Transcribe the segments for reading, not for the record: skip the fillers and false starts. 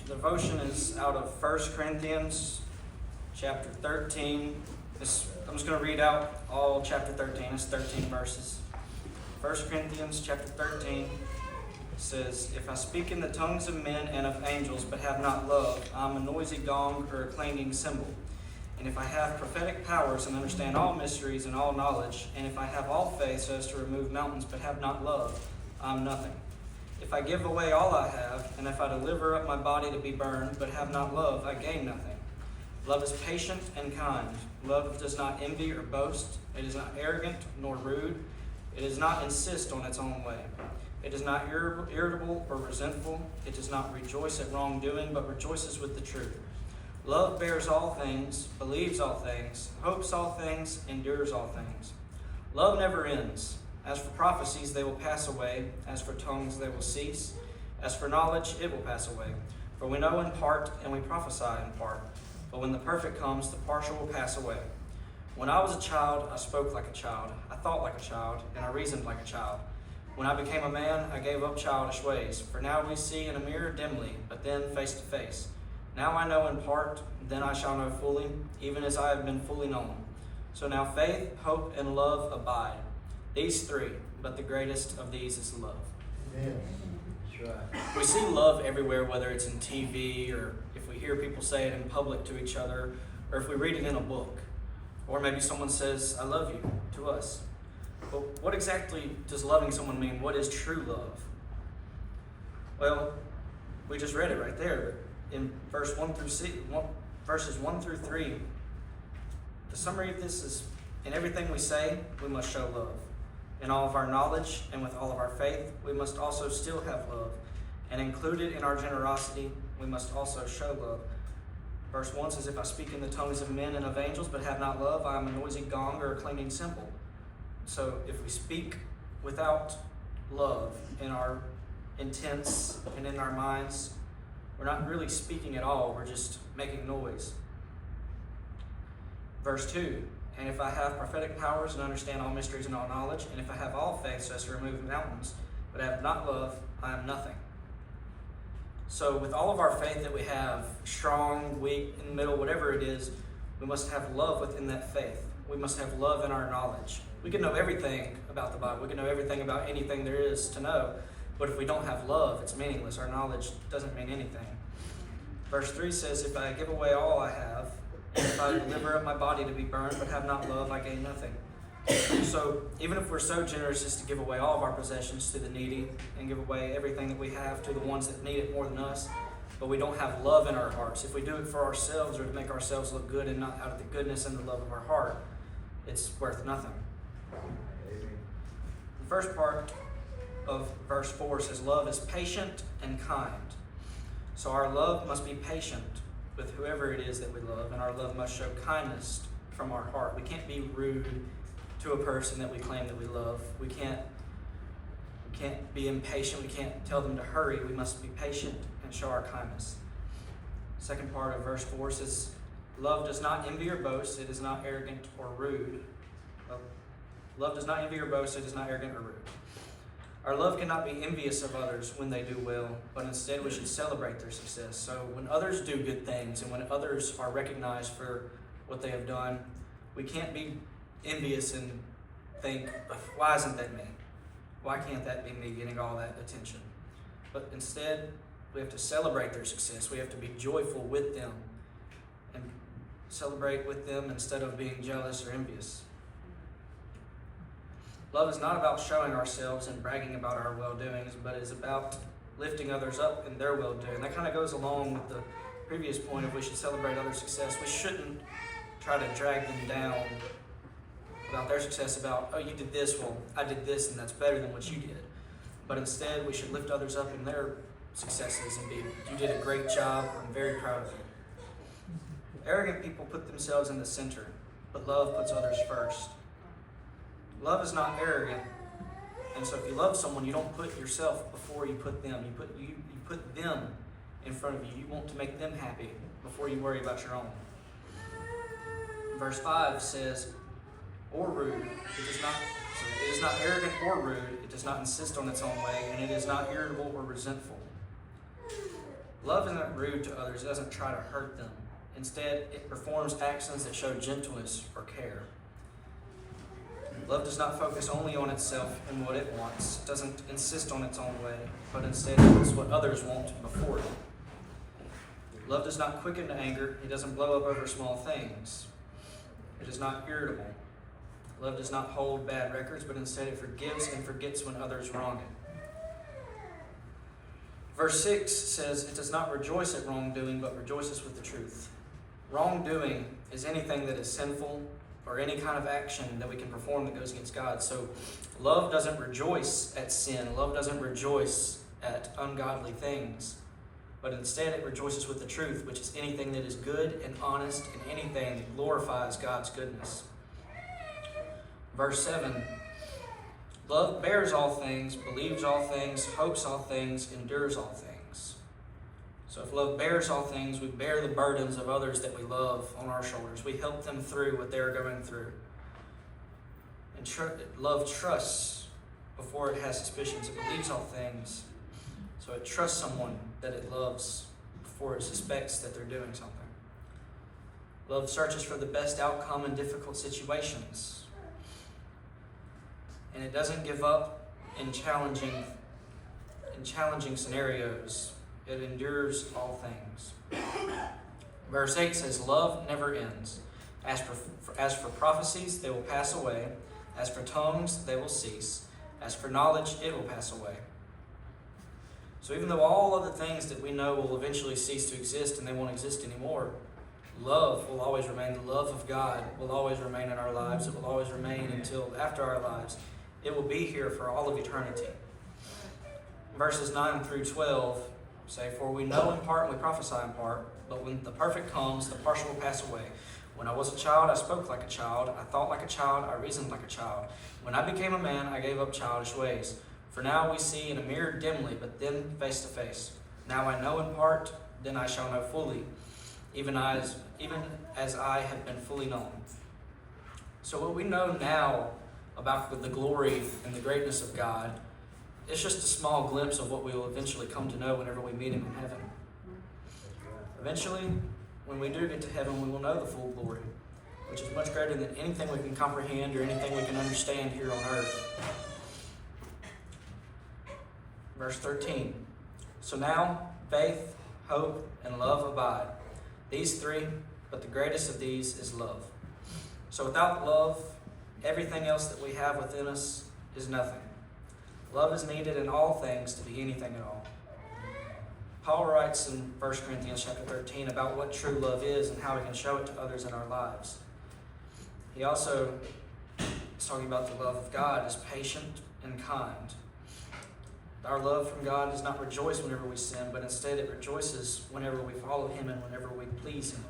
The devotion is out of 1 Corinthians chapter 13. I'm just going to read out all chapter 13. It's 13 verses. 1 Corinthians chapter 13 says, "If I speak in the tongues of men and of angels, but have not love, I am a noisy gong or a clanging cymbal. And if I have prophetic powers and understand all mysteries and all knowledge, and if I have all faith so as to remove mountains, but have not love, I am nothing. If I give away all I have, and if I deliver up my body to be burned, but have not love, I gain nothing. Love is patient and kind. Love does not envy or boast. It is not arrogant nor rude. It does not insist on its own way. It is not irritable or resentful. It does not rejoice at wrongdoing, but rejoices with the truth. Love bears all things, believes all things, hopes all things, endures all things. Love never ends. As for prophecies, they will pass away. As for tongues, they will cease. As for knowledge, it will pass away. For we know in part, and we prophesy in part. But when the perfect comes, the partial will pass away. When I was a child, I spoke like a child. I thought like a child, and I reasoned like a child. When I became a man, I gave up childish ways. For now we see in a mirror dimly, but then face to face. Now I know in part, then I shall know fully, even as I have been fully known. So now faith, hope, and love abide. These three, but the greatest of these is love." Amen. That's right. We see love everywhere, whether it's in TV or if we hear people say it in public to each other, or if we read it in a book, or maybe someone says, "I love you" to us. But what exactly does loving someone mean? What is true love? Well, we just read it right there in verses 1 through 3. The summary of this is, in everything we say, we must show love. In all of our knowledge and with all of our faith, we must also still have love. And included in our generosity, we must also show love. Verse 1 says, "If I speak in the tongues of men and of angels, but have not love, I am a noisy gong or a clanging cymbal." So if we speak without love in our intents and in our minds, we're not really speaking at all. We're just making noise. Verse 2, "And if I have prophetic powers and understand all mysteries and all knowledge, and if I have all faith so as to remove mountains, but have not love, I am nothing." So with all of our faith that we have, strong, weak, in the middle, whatever it is, we must have love within that faith. We must have love in our knowledge. We can know everything about the Bible. We can know everything about anything there is to know. But if we don't have love, it's meaningless. Our knowledge doesn't mean anything. Verse 3 says, "If I give away all I have, and if I deliver up my body to be burned, but have not love, I gain nothing." So even if we're so generous as to give away all of our possessions to the needy and give away everything that we have to the ones that need it more than us, but we don't have love in our hearts, if we do it for ourselves or to make ourselves look good and not out of the goodness and the love of our heart, it's worth nothing. The first part of verse 4 says, "Love is patient and kind." So our love must be patient with whoever it is that we love, and our love must show kindness from our heart. We can't be rude to a person that we claim that we love. We can't be impatient. We can't tell them to hurry. We must be patient and show our kindness. Second part of verse 4 says, "Love does not envy or boast. It is not arrogant or rude." Love does not envy or boast. It is not arrogant or rude. Our love cannot be envious of others when they do well, but instead we should celebrate their success. So when others do good things and when others are recognized for what they have done, we can't be envious and think, "Why isn't that me? Why can't that be me getting all that attention?" But instead, we have to celebrate their success. We have to be joyful with them and celebrate with them instead of being jealous or envious. Love is not about showing ourselves and bragging about our well-doings, but it is about lifting others up in their well-doing. That kind of goes along with the previous point of we should celebrate others' success. We shouldn't try to drag them down about their success, about, "Oh, you did this, well, I did this, and that's better than what you did." But instead, we should lift others up in their successes and be, "You did a great job, I'm very proud of you." Arrogant people put themselves in the center, but love puts others first. Love is not arrogant, and so if you love someone, you don't put yourself before you put them. You put them in front of you. You want to make them happy before you worry about your own. Verse 5 says, "Or rude. It is not arrogant or rude. It does not insist on its own way, and it is not irritable or resentful." Love isn't rude to others. It doesn't try to hurt them. Instead, it performs actions that show gentleness or care. Love does not focus only on itself and what it wants. It doesn't insist on its own way, but instead it's what others want before it. Love does not quicken to anger. It doesn't blow up over small things. It is not irritable. Love does not hold bad records, but instead it forgives and forgets when others wrong it. Verse 6 says, it does not rejoice at wrongdoing, but rejoices with the truth. Wrongdoing is anything that is sinful or any kind of action that we can perform that goes against God. So love doesn't rejoice at sin. Love doesn't rejoice at ungodly things. But instead it rejoices with the truth, which is anything that is good and honest and anything that glorifies God's goodness. Verse 7, love bears all things, believes all things, hopes all things, endures all things. So if love bears all things, we bear the burdens of others that we love on our shoulders. We help them through what they're going through. And love trusts before it has suspicions. It believes all things. So it trusts someone that it loves before it suspects that they're doing something. Love searches for the best outcome in difficult situations. And it doesn't give up in challenging scenarios. It endures all things. Verse 8 says, love never ends. As for prophecies, they will pass away. As for tongues, they will cease. As for knowledge, it will pass away. So even though all of the things that we know will eventually cease to exist and they won't exist anymore, love will always remain. The love of God will always remain in our lives. It will always remain until after our lives. It will be here for all of eternity. Verses 9 through 12 say, for we know in part and we prophesy in part, but when the perfect comes, the partial will pass away. When I was a child, I spoke like a child. I thought like a child. I reasoned like a child. When I became a man, I gave up childish ways. For now we see in a mirror dimly, but then face to face. Now I know in part, then I shall know fully, even as I have been fully known. So what we know now about the glory and the greatness of God, it's just a small glimpse of what we will eventually come to know whenever we meet Him in heaven. Eventually, when we do get to heaven, we will know the full glory, which is much greater than anything we can comprehend or anything we can understand here on earth. Verse 13. So now, faith, hope, and love abide. These three, but the greatest of these is love. So without love, everything else that we have within us is nothing. Love is needed in all things to be anything at all. Paul writes in 1 Corinthians chapter 13 about what true love is and how we can show it to others in our lives. He also is talking about the love of God as patient and kind. Our love from God does not rejoice whenever we sin, but instead it rejoices whenever we follow Him and whenever we please Him.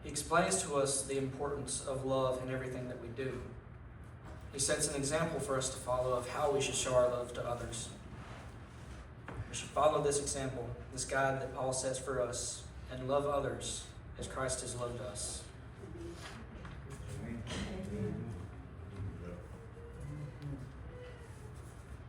He explains to us the importance of love in everything that we do. He sets an example for us to follow of how we should show our love to others. We should follow this example, this guide that Paul sets for us, and love others as Christ has loved us.